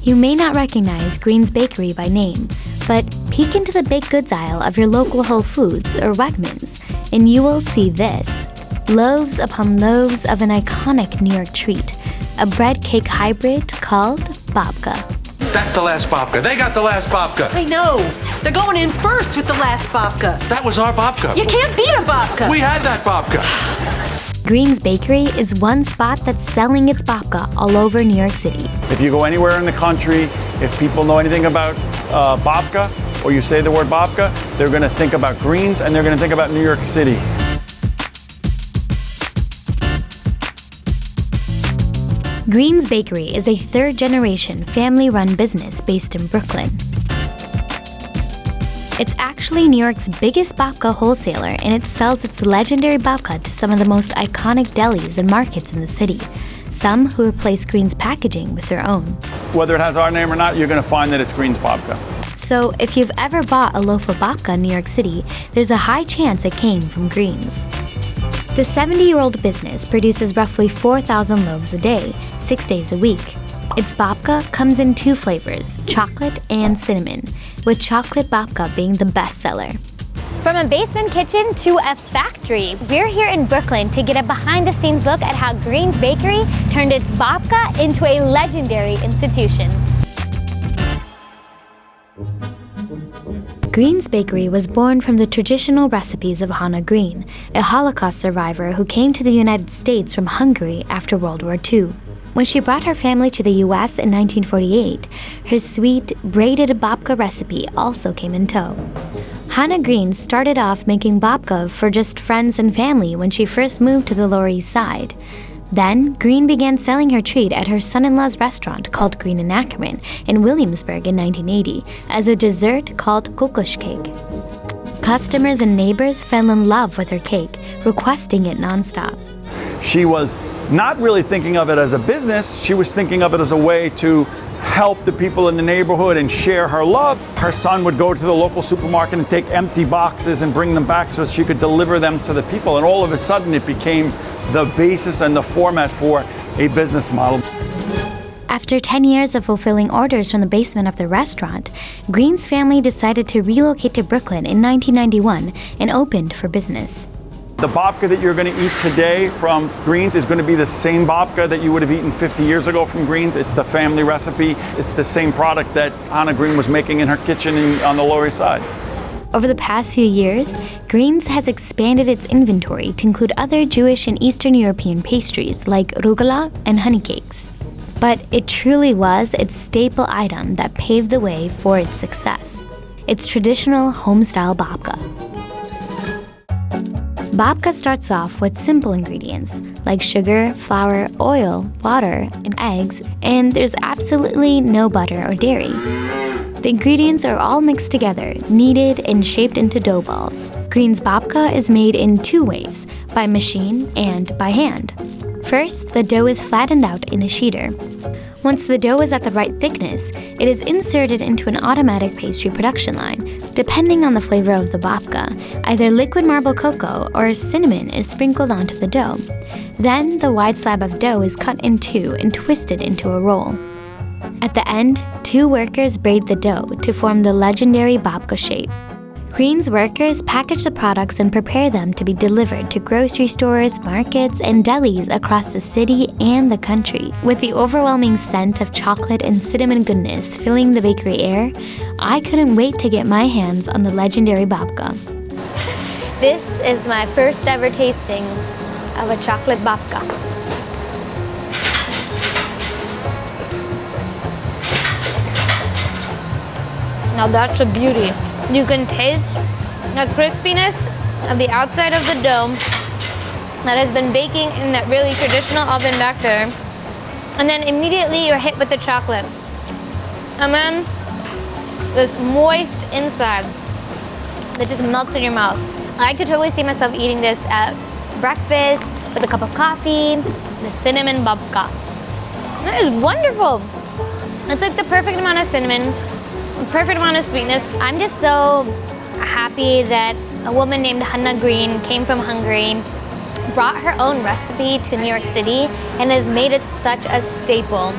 You may not recognize Green's Bakery by name, but peek into the baked goods aisle of your local Whole Foods or Wegmans, and you will see this. Loaves upon loaves of an iconic New York treat, a bread cake hybrid called Babka. That's the last babka. They got the last babka. I know. They're going in first with the last babka. That was our babka. You can't beat a babka. We had that babka. Green's Bakery is one spot that's selling its babka all over New York City. If you go anywhere in the country, if people know anything about babka, or you say the word babka, they're going to think about Green's and they're going to think about New York City. Green's Bakery is a third-generation family-run business based in Brooklyn. It's actually New York's biggest babka wholesaler, and it sells its legendary babka to some of the most iconic delis and markets in the city, some who replace Green's packaging with their own. Whether it has our name or not, you're going to find that it's Green's babka. So if you've ever bought a loaf of babka in New York City, there's a high chance it came from Green's. The 70-year-old business produces roughly 4,000 loaves a day, 6 days a week. Its babka comes in two flavors, chocolate and cinnamon, with chocolate babka being the best seller. From a basement kitchen to a factory, we're here in Brooklyn to get a behind-the-scenes look at how Green's Bakery turned its babka into a legendary institution. Green's Bakery was born from the traditional recipes of Chana Green, a Holocaust survivor who came to the United States from Hungary after World War II. When she brought her family to the U.S. in 1948, her sweet, braided babka recipe also came in tow. Chana Green started off making babka for just friends and family when she first moved to the Lower East Side. Then, Green began selling her treat at her son-in-law's restaurant called Green & Ackerman in Williamsburg in 1980 as a dessert called kokosh cake. Customers and neighbors fell in love with her cake, requesting it nonstop. She was not really thinking of it as a business, she was thinking of it as a way to help the people in the neighborhood and share her love. Her son would go to the local supermarket and take empty boxes and bring them back so she could deliver them to the people, and all of a sudden it became the basis and the format for a business model. After 10 years of fulfilling orders from the basement of the restaurant, Green's family decided to relocate to Brooklyn in 1991 and opened for business. The babka that you're going to eat today from Green's is going to be the same babka that you would have eaten 50 years ago from Green's. It's the family recipe. It's the same product that Chana Green was making in her kitchen on the Lower East Side. Over the past few years, Green's has expanded its inventory to include other Jewish and Eastern European pastries like rugula and honey cakes. But it truly was its staple item that paved the way for its success. Its traditional home-style babka. Babka starts off with simple ingredients like sugar, flour, oil, water, and eggs, and there's absolutely no butter or dairy. The ingredients are all mixed together, kneaded, and shaped into dough balls. Green's babka is made in two ways, by machine and by hand. First, the dough is flattened out in a sheeter. Once the dough is at the right thickness, it is inserted into an automatic pastry production line. Depending on the flavor of the babka, either liquid marble cocoa or cinnamon is sprinkled onto the dough. Then, the wide slab of dough is cut in two and twisted into a roll. At the end, two workers braid the dough to form the legendary babka shape. Green's workers package the products and prepare them to be delivered to grocery stores, markets, and delis across the city and the country. With the overwhelming scent of chocolate and cinnamon goodness filling the bakery air, I couldn't wait to get my hands on the legendary babka. This is my first ever tasting of a chocolate babka. Now that's a beauty. You can taste the crispiness of the outside of the dough that has been baking in that really traditional oven back there. And then immediately you're hit with the chocolate. And then this moist inside that just melts in your mouth. I could totally see myself eating this at breakfast with a cup of coffee, the cinnamon babka. That is wonderful. It's like the perfect amount of cinnamon, perfect amount of sweetness. I'm just so happy that a woman named Chana Green came from Hungary, brought her own recipe to New York City, and has made it such a staple.